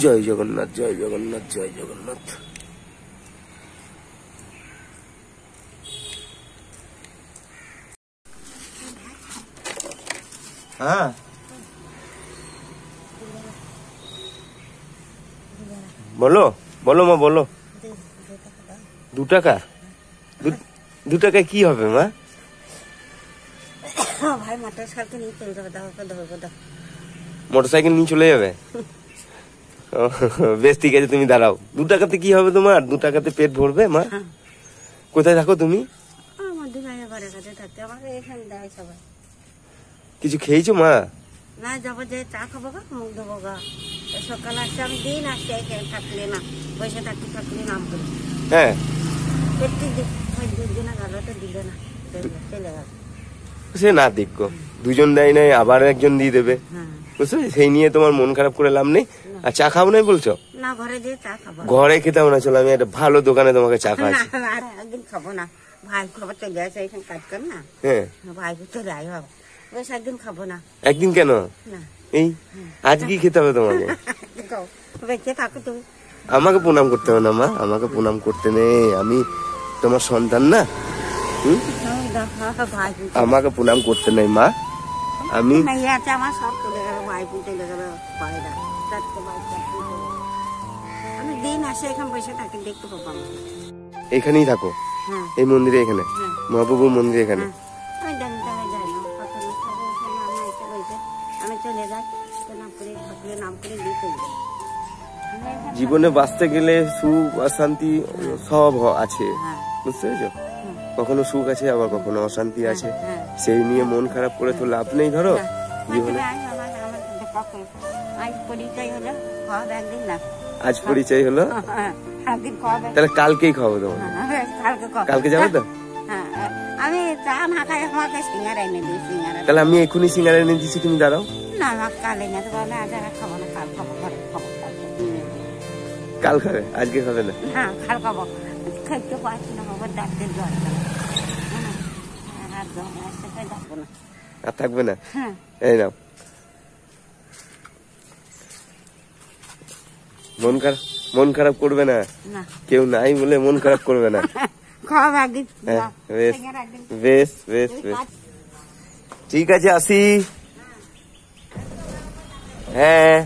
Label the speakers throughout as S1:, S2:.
S1: জয় জগন্নাথ, জয় জগন্নাথ, জয় জগন্নাথ। হ্যাঁ, বলো বলো মা, বলো। 2 টাকা? 2 টাকায় কি হবে মা?
S2: ভাই মোটরসাইকেল নিয়ে চলে যাবে, দাও।
S1: মোটরসাইকেল নিয়ে চলে যাবে? বেশ, ঠিক আছে, তুমি দাঁড়াও। 2 টাকাতে কি হবে তোমার? 2 টাকাতে পেট ভরবে মা? কোথায় থাকো তুমি? কিছু খেয়েছো মা?
S2: না, যাবো যে চা খাবো গা, মুখ ধোবো গা। সকালে আসছে, আমি দিন আসছি, থাকলে না পয়সা থাকলে নাম করি।
S1: হ্যাঁ, সে না দেখো, 2জন দেয় নাই, আবার একজন দিয়ে দেবে, বুঝছো? সেই নিয়ে তোমার মন খারাপ করে লাভ নেই। আর চা খাবো নাই বলছো?
S2: না, ঘরে দিয়ে চা খাবো।
S1: ঘরে খেতে হবে না, চলো আমি একটা ভালো দোকানে তোমাকে চা খাওয়াচ্ছি।
S2: একদিন খাবো না, ভাই খবর চলে আসে, এখানে কাজ কর না।
S1: হ্যাঁ,
S2: ভাই চলে আয়, বেশ একদিন খাবো না।
S1: একদিন কেন? এই আজকেই খেতে হবে তোমাকে।
S2: বেঁচে থাকো তুমি।
S1: আমাকে প্রণাম করতে হবে না মা, আমাকে প্রণাম করতে নেই, আমি তোমার সন্তান না। আমাকে প্রণাম করতে নেই মা, আমি
S2: আমার সব চলে গেল, ভাই চলে গেল, আমি দিন আসে এখানে বসে থাকি, দেখতে পাবো।
S1: এখানেই থাকো? এই মন্দিরে, এখানে মহাপ্রভুর মন্দিরে এখানে?
S2: আমি চলে যাই, নাম করে দিয়ে চলে যাই।
S1: জীবনে বাঁচতে গেলে সুখ অশান্তি সব আছে, বুঝতে পেরেছো? কখনো সুখ আছে, আবার কখনো অশান্তি আছে, সেই নিয়ে মন খারাপ করে তো লাভ নেই। ধরো জীবনে আজ পরিচয় হলো, তাহলে কালকেই খাবো তোমার। কালকে যাবো তো?
S2: আমি চা না খাই, আমাকে সিঙ্গারা এনে দিই। সিঙ্গারা
S1: তাহলে আমি এখনই সিঙ্গারা এনে দিচ্ছি, তুমি দাঁড়াও।
S2: না, কাল এনে দেবো না, খাবো না, কাল খাবো, ঘরে খাবো।
S1: কাল খাবে, আজকে খাবে না?
S2: হ্যাঁ, কাল খাবো, খাইতে পারছি না, বাবা ডাক্তার জ্বর,
S1: আর থাকবে না? এই নাও, মন খারাপ করবে না, কেউ নাই বলে মন খারাপ করবে না। বেশ বেশ বেশ, ঠিক আছে, আসি। হ্যাঁ,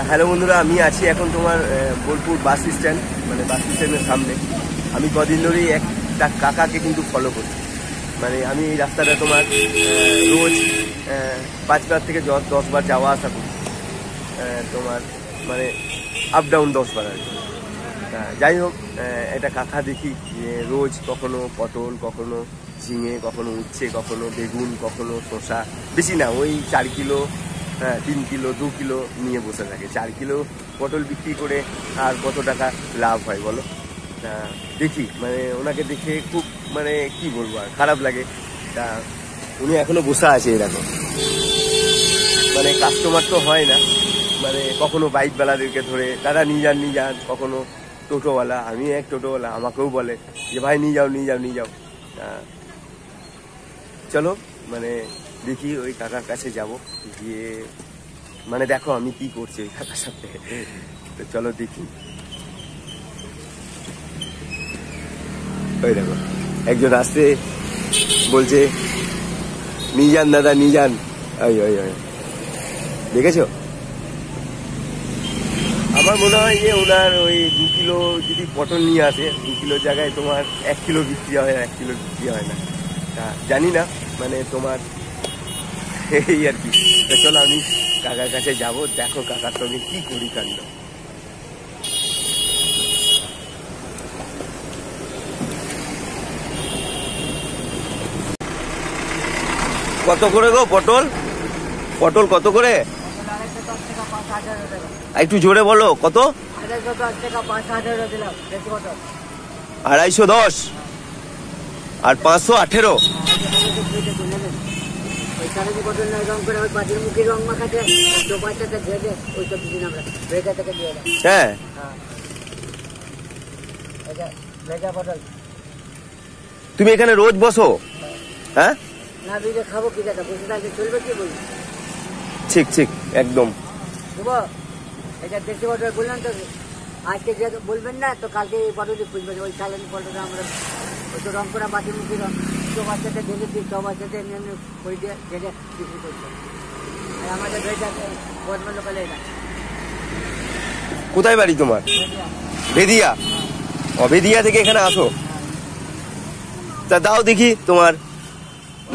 S1: হ্যালো বন্ধুরা, আমি আছি এখন তোমার বোলপুর বাস স্ট্যান্ড, মানে বাস স্ট্যান্ডের সামনে। আমি কদিন ধরেই একটা কাকাকে কিন্তু ফলো করছি। মানে আমি এই রাস্তাটা তোমার রোজ 5 বার থেকে 10 বার যাওয়া আসা করি, তোমার মানে আপ ডাউন 10 বার আর কি। যাই হোক, একটা কাকা দেখি রোজ কখনো পটল, কখনো ঝিঙে, কখনো উচ্ছে, কখনো বেগুন, কখনো শসা, বেশি না, ওই 4 কিলো, 3 কিলো, 2 কিলো নিয়ে বসে থাকে। 4 কিলো পটল বিক্রি করে আর কত টাকা লাভ হয় বলো? দেখি, মানে ওনাকে দেখে খুব, মানে কি বলবো, আর খারাপ লাগে। তা উনি এখনো বসে আছে, এরকম মানে কাস্টমার তো হয় না, মানে কখনো বাইকওয়ালাদেরকে ধরে, তারা নিয়ে যান, কখনো টোটোওয়ালা, আমি এক টোটোওয়ালা, আমাকেও বলে যে ভাই নিয়ে যাও। চলো, মানে দেখি ওই কাকার কাছে যাব, গিয়ে মানে দেখো আমি কি করছি ওই কাকার সাথে। তো চলো দেখি। ওই দেখো একজন আসছে, বলছে নিয়ে যান দাদা, নিয়ে যান। ওই দেখেছো? আমার মনে হয় যে ওনার ওই 2 কিলো যদি পটল নিয়ে আসে, 2 কিলোর জায়গায় তোমার 1 কিলো বিক্রি হয়, 1 কিলো বিক্রি হয় না। জানি না, মানে তোমার এই আর কি। চলো আমি কাকার কাছে যাবো, দেখো কাকার সঙ্গে কি করি কাণ্ড। কত করে গো পটল? পটল কত করে? একটু জোরে বলো, কত? 210 আর 518। হ্যাঁ তুমি এখানে রোজ বসো? হ্যাঁ
S2: খাবো কি দাদা, বসে থাকলে চলবে কি বলি?
S1: ঠিক ঠিক একদম।
S2: এটা দেশি পটল বললাম তো, আজকে যে বলবেন না তো কালকে এই পটলই খুঁজবেন। ওই চালানি পটলটা আমরা ওই তো রং করা বাটি মুখি রং সব বাচ্চাতে ঢেলেছি, সব বাচ্চাতে এমনি এমনি করে দিয়ে ঢেলে বিক্রি করছে। আর আমাদের ঘরেটা বর্ধমান লোকালে এটা।
S1: কোথায় বাড়ি তোমার? বেদিয়া। ও বেদিয়া থেকে এখানে আসো? তা দাও দেখি তোমার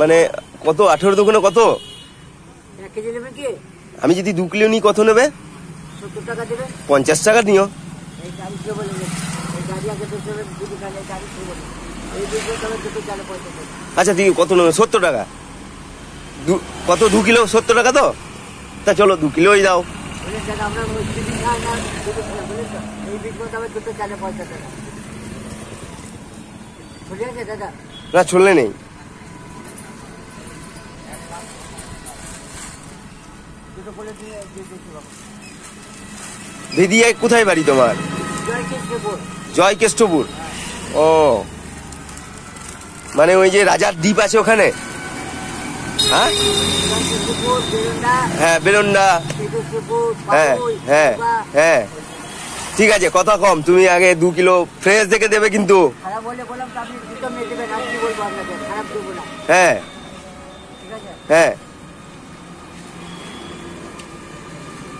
S1: মানে কত, 18 দোকানে কত?
S2: 1 কেজি নেবেন কি?
S1: আমি যদি 2 কিলো নিই কত নেবে?
S2: 70 টাকা দেবে।
S1: 50 টাকা নিও।
S2: এই গাড়ি কে বলে, এই গাড়ি আগে বেশি দিদি খালে গাড়ি কে বলে, এই দুটো তবে দুটো চালে পয়সা দেবে।
S1: আচ্ছা ঠিক কত নেবে? 70 টাকা। কত 2 কিলো 70 টাকা তো? তা চলো 2 কিলোই দাও।
S2: বলে দাদা আমরা দিদি খাই না দুটো খাই, বলে তো এই বিক্রি তবে দুটো চালে পয়সা দেবে। বুঝে গেছে দাদা?
S1: না চললে নেই।
S2: দুটো বলে দিয়ে দিচ্ছি বাবা।
S1: বেদিয়ায় কোথায় বাড়ি তোমার? জয় কেষ্টপুর। ও মানে ওই যে রাজার দ্বীপ আছে ওখানে? হ্যাঁ হ্যাঁ বেরোন্ডা। হ্যাঁ হ্যাঁ হ্যাঁ ঠিক আছে, কথা কম। তুমি আগে 2 কিলো ফ্রেশ দেখে দেবে কিন্তু। হ্যাঁ হ্যাঁ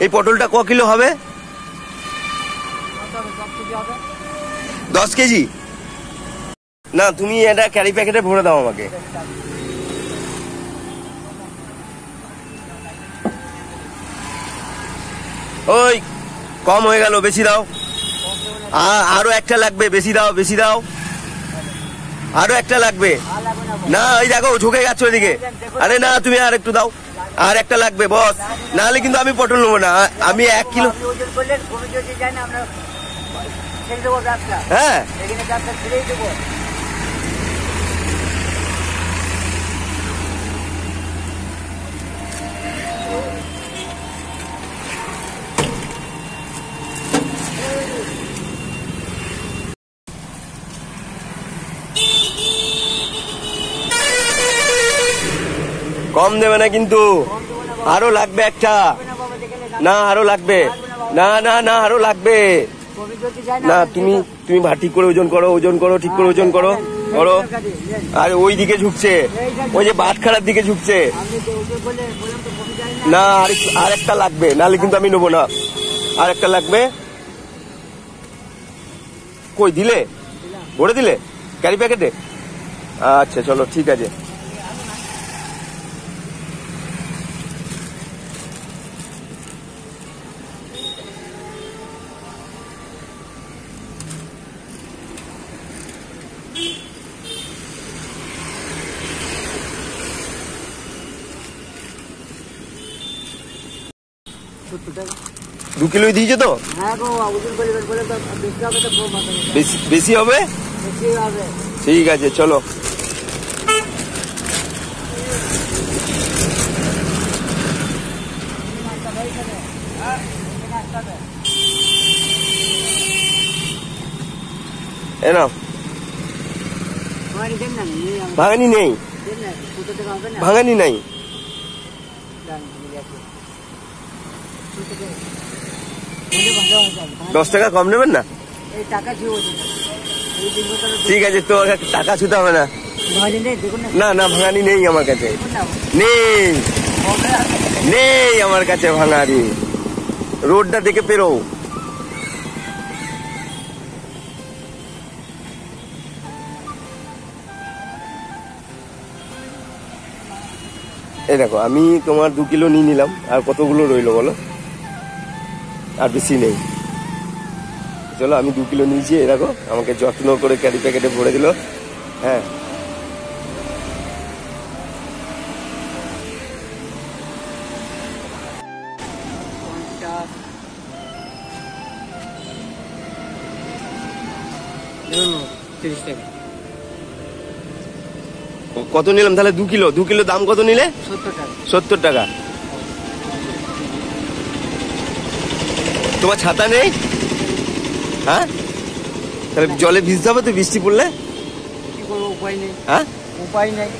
S1: এই পটলটা ক কিলো হবে? 10 কেজি। না তুমি এটা ক্যারি প্যাকেটে ভরে দাও আমাকে। ওই কম হয়ে গেল, বেশি দাও। আরো একটা লাগবে, বেশি দাও বেশি দাও। আরো একটা লাগবে। না ওই দেখো ঝুঁকে গেছো ওইদিকে। আরে না তুমি আর একটু দাও, আর একটা লাগবে বস, নাহলে কিন্তু আমি পটল নেবো না। আমি 1 কিলো। হ্যাঁ কম দেবে না কিন্তু, আরো লাগবে একটা। না আরো লাগবে। না না না আরো লাগবে। না তুমি তুমি ঠিক করে ওজন করো, ওজন করো, ঠিক করে ওজন করো করো। আর ওই দিকে ঝুঁকছে, ওই যে বাটখারার দিকে ঝুঁকছে। না আর একটা লাগবে, নাহলে কিন্তু আমি নেবো না। আর একটা লাগবে। কই দিলে? ভরে দিলে ক্যারি প্যাকেটে? আচ্ছা চলো ঠিক আছে। দু কিলোই দিয়েছো তো? বেশি হবে? ঠিক আছে চলো। এ নাও। ভাঙানি নেই, ভাঙানি নাই। 10 টাকা কম নেবেন না? ঠিক আছে তো, টাকা ছুতে হবে না। না না ভাঙানি নেই আমার কাছে, নেই নেই আমার কাছে ভাঙানি। রোডটা দেখে পেরো। এই দেখো আমি তোমার 2 কিলো নিয়ে নিলাম, আর কতগুলো রইলো বলো? আর বেশি নেই। চলো আমি 2 কিলো নিয়েছি। এই দেখো আমাকে যত্ন করে ক্যারি প্যাকেটে ভরে দিল। হ্যাঁ
S2: 30 টাকা।
S1: কত নিলাম তাহলে? 2 কিলো। 2 কিলো দাম কত নিলে?
S2: 70 টাকা।
S1: 70 টাকা। তোমার ছাতা নেই? হ্যাঁ, তাহলে জলে ভিজতে হবে তো বৃষ্টি পড়লে।
S2: কি করবো, উপায় নেই।
S1: হ্যাঁ,
S2: উপায় নেই।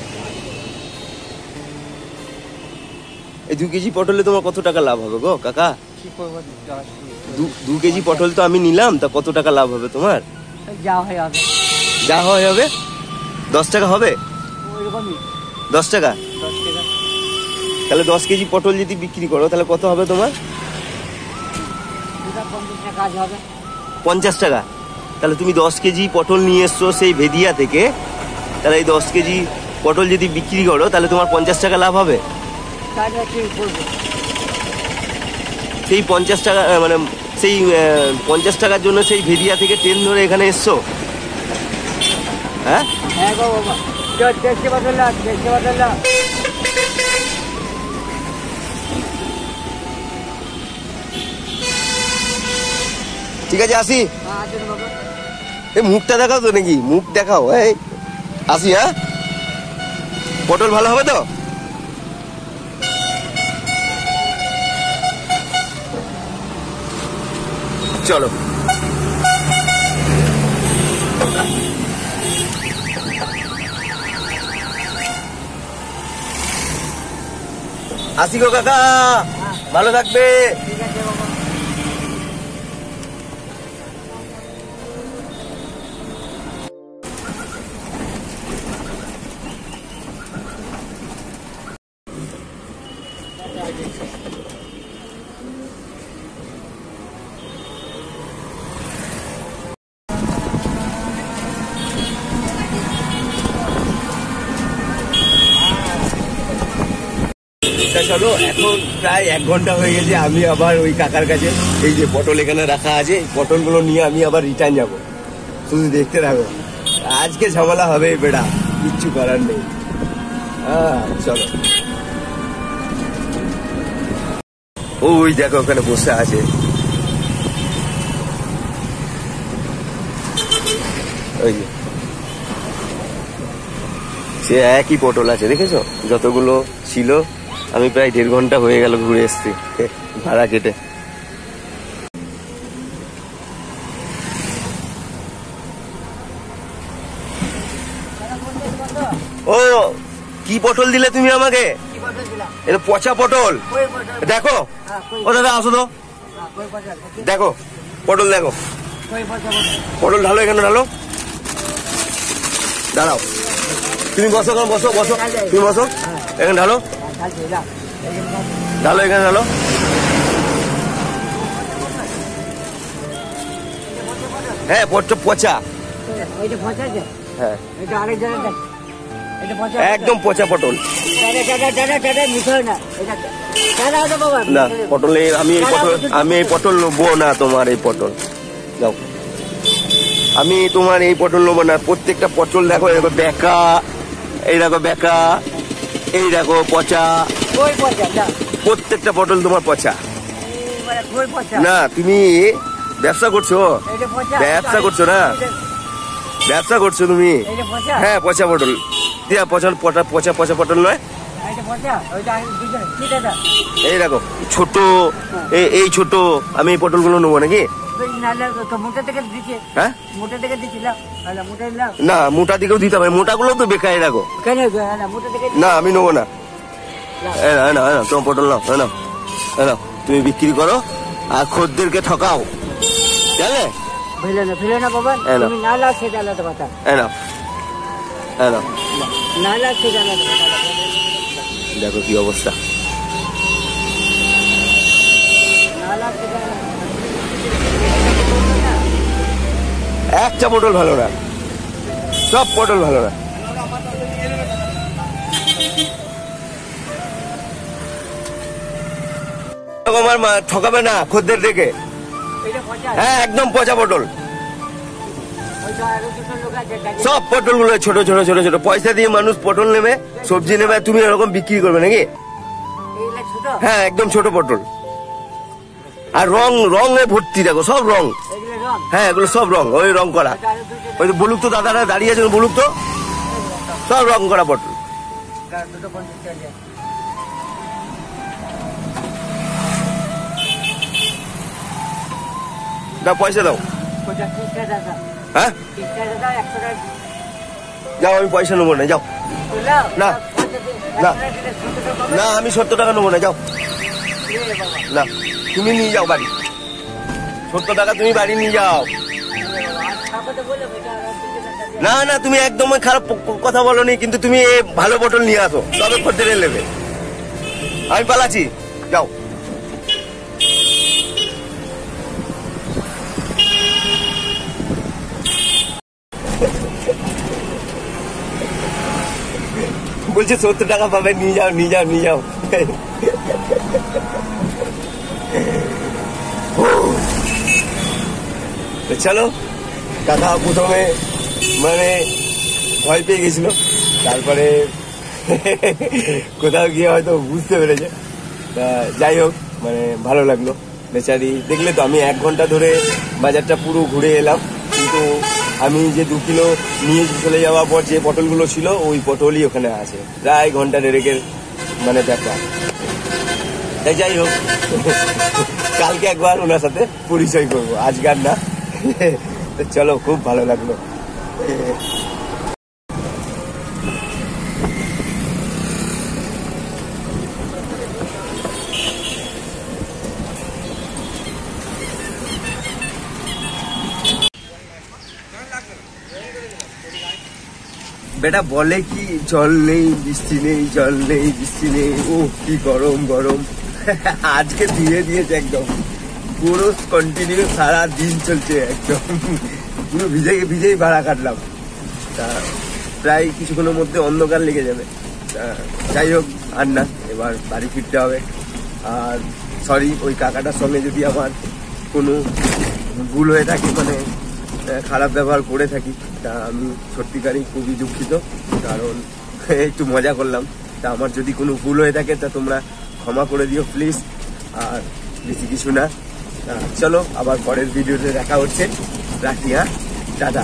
S1: এই 2 কেজি পটলে তোমার কত টাকা লাভ হবে গো কাকা?
S2: কি করবো,
S1: 2 কেজি পটল তো আমি নিলাম, তা কত টাকা লাভ হবে তোমার?
S2: যা হয় হবে।
S1: যা হয় হবে। 10 টাকা হবে?
S2: ওইরকমই।
S1: 10 টাকা?
S2: 10 টাকা।
S1: তাহলে 10 কেজি পটল যদি বিক্রি করো তাহলে কত হবে তোমার?
S2: 50 টাকা কাজ হবে।
S1: 50 টাকা। তাহলে তুমি 10 কেজি পটল নিয়ে এসছো সেই ভেদিয়া থেকে, তাহলে এই 10 কেজি পটল যদি বিক্রি করো তাহলে তোমার 50 টাকা লাভ হবে।
S2: তাহলে কি করবো?
S1: সেই 50 টাকা মানে সেই 50 টাকার জন্য সেই ভেদিয়া থেকে ট্রেন ধরে এখানে এসছো? হ্যাঁ,
S2: হ্যাঁ গো বাবা, দেখতে বদলা, দেখতে বদলা।
S1: ঠিক আছে আসি।
S2: আসেন বাবা।
S1: এই মুখটা দেখাও তো নাকি? মুখ দেখাও। এই আসি। হ্যাঁ, পটল ভালো হবে তো? চলো। আসি গো কাকা, ভালো থাকবে।
S2: ঠিক আছে বাবা।
S1: চলো, এখন প্রায় 1 ঘন্টা হয়ে গেছে, আমি আবার ওই কাকার কাছে এই যে পটল এখানে রাখা আছে, পটলগুলো নিয়ে আমি আবার রিটার্ন যাব। শুধু দেখতে থাকো, আজকে ঝামেলা হবে বেটা, কিচ্ছু করার নেই। চলো। ওই দেখো ওখানে বসে আছে। ওই যে সে একই পটল আছে, দেখেছো? যতগুলো ছিল, আমি প্রায় 1.5 ঘন্টা হয়ে গেল ঘুরে এসছি ভাড়া কেটে। ও কি পটল দিলে তুমি আমাকে?
S2: কি বদল দিলা?
S1: এটা পচা পটল।
S2: কই বদল?
S1: দেখো,
S2: হ্যাঁ, কই?
S1: ও দাদা আসো তো,
S2: কই বদল?
S1: দেখো পটল, দেখো
S2: কই বদল?
S1: পটল। ঢালো এখানে, ঢালো, দাঁড়াও। তুমি বসো, বসো বসো, তুমি বসো এখানে, ঢালো, ঢালো এখানে, ঢালো। হ্যাঁ, পচা।
S2: এটা পচা আছে?
S1: হ্যাঁ,
S2: এটা আরেক জায়গায় দেখ। এটা পচা।
S1: একদম পচা পটল।
S2: দাদা মিশাও না। এটা দাদা দাদা বাবা।
S1: না, পটল আমি এই পটল নেবো না, তোমার এই পটল যাও। আমি তোমার এই পটল নেবো না। প্রত্যেকটা পটল দেখো, এরকম বেকা, এই দেখো বেকা, এই দেখো পচা।
S2: কই পচা? না,
S1: প্রত্যেকটা পটল তোমার পচা।
S2: মানে কই পচা?
S1: না, তুমি ব্যবসা করছো,
S2: এটা পচা।
S1: ব্যবসা করছো না, ব্যবসা করছো তুমি।
S2: এটা পচা?
S1: হ্যাঁ, পচা পটল দিয়া, পচা পটল নয়।
S2: এটা পচা? ওইটা দুজন কি দাদা?
S1: এই দেখো ছোট, এই ছোট। আমি এই পটলগুলো নেবো নাকি?
S2: মোটা থেকে দিচ্ছে।
S1: হ্যাঁ,
S2: মোটা থেকে দিচ্ছিলাম। মোটা দিলাম
S1: না, মোটা দিকেও দিতে হবে, মোটাগুলো তো বেকার। রাখো।
S2: কেন? মোটা থেকে
S1: না, আমি নেবো না। তোমার পটল নাও, নাও, তুমি বিক্রি করো আর খদ্দেরকে ঠকাও, জানলে?
S2: ফেলে না বাবা। তুমি না লাগ সেটা আলাদা কথা। না লাগ সেটা আলাদা কথা।
S1: দেখো কি অবস্থা।
S2: না লাগ সেটা আলাদা কথা।
S1: একটা পটল ভালো না, সব পটল ভালো না। আমার মা ঠকাবে না খদ্দের দেখে। হ্যাঁ, একদম পচা পটল। সব পটল গুলো ছোট ছোট ছোট ছোট। পয়সা দিয়ে মানুষ পটল নেবে, সবজি নেবে, তুমি এরকম বিক্রি করবে নাকি? হ্যাঁ, একদম ছোট পটল। আর রং এ ভর্তি, দেখো সব রং।
S2: রং
S1: হ্যাঁ এগুলো সব রং, ওই রং করা। ওই তো বলুক তো, দাদারা দাঁড়িয়ে আছে বলুক তো, সব রং করা পটল।
S2: দুটো 50 টাকা
S1: দাও, পয়সা দাও।
S2: 30 টাকা দাদা।
S1: হ্যাঁ
S2: 30 টাকা দাও, 100 টাকা
S1: যাও, আমি পয়সা নেবো না, যাও।
S2: দাও।
S1: না। না।
S2: 70 টাকা পাবে।
S1: না আমি 70 টাকা নেবো না, যাও।
S2: এ বাবা,
S1: না তুমি নিয়ে যাও বাড়ি, 70 টাকা তুমি বাড়ি নিয়ে যাও।
S2: আর ঠাকুরকে বললাম এটা আর 30 টাকা দিয়ে।
S1: না না তুমি একদমই খারাপ কথা বলোনি, কিন্তু তুমি এ ভালো পটল নিয়ে আসো, তবে খদ্দের নেবে। আমি পালাচ্ছি, যাও। বলছে 70 টাকা পাবে, নিয়ে যাও নিয়ে যাও নিয়ে যাও। তো চলো, কাকা প্রথমে মানে ভয় পেয়ে গেছিল, তারপরে কোথাও গিয়ে হয়তো বুঝতে পেরেছে। তা যাই হোক, মানে ভালো লাগলো। বেচারি দেখলে তো, আমি 1 ঘন্টা ধরে বাজারটা পুরো ঘুরে এলাম, কিন্তু আমি যে 2 কিলো নিয়ে চলে যাওয়ার পর যে পটলগুলো ছিল, ওই পটলই ওখানে আছে, প্রায় ঘন্টা দেড়েকের মানে ব্যাপার। তাই যাই হোক, কালকে একবার ওনার সাথে পরিচয় করবো, আজকাল না। তো চলো, খুব ভালো লাগলো। বেটা বলে কি, জল নেই বৃষ্টি নেই, জল নেই বৃষ্টি নেই, ও কি গরম গরম। আজকে দিয়ে দিয়েছে একদম, পুরো কন্টিনিউ সারা দিন চলছে একদম, পুরো ভিজেই ভাড়া কাটলাম। তা প্রায় কিছুক্ষণের মধ্যে অন্ধকার লেগে যাবে। তা যাই হোক, আর না, এবার বাড়ি ফিরতে হবে। আর সরি, ওই কাকাটার সঙ্গে যদি আমার কোনো ভুল হয়ে থাকে, মানে খারাপ ব্যবহার করে থাকি, তা আমি সত্যিকারই খুবই দুঃখিত, কারণ একটু মজা করলাম। তা আমার যদি কোনো ভুল হয়ে থাকে, তা তোমরা ক্ষমা করে দিও প্লিজ, আর বেশি কিছু না। চলো, আবার পরের ভিডিওতে দেখা হচ্ছে, রাখি, হ্যাঁ, টাটা।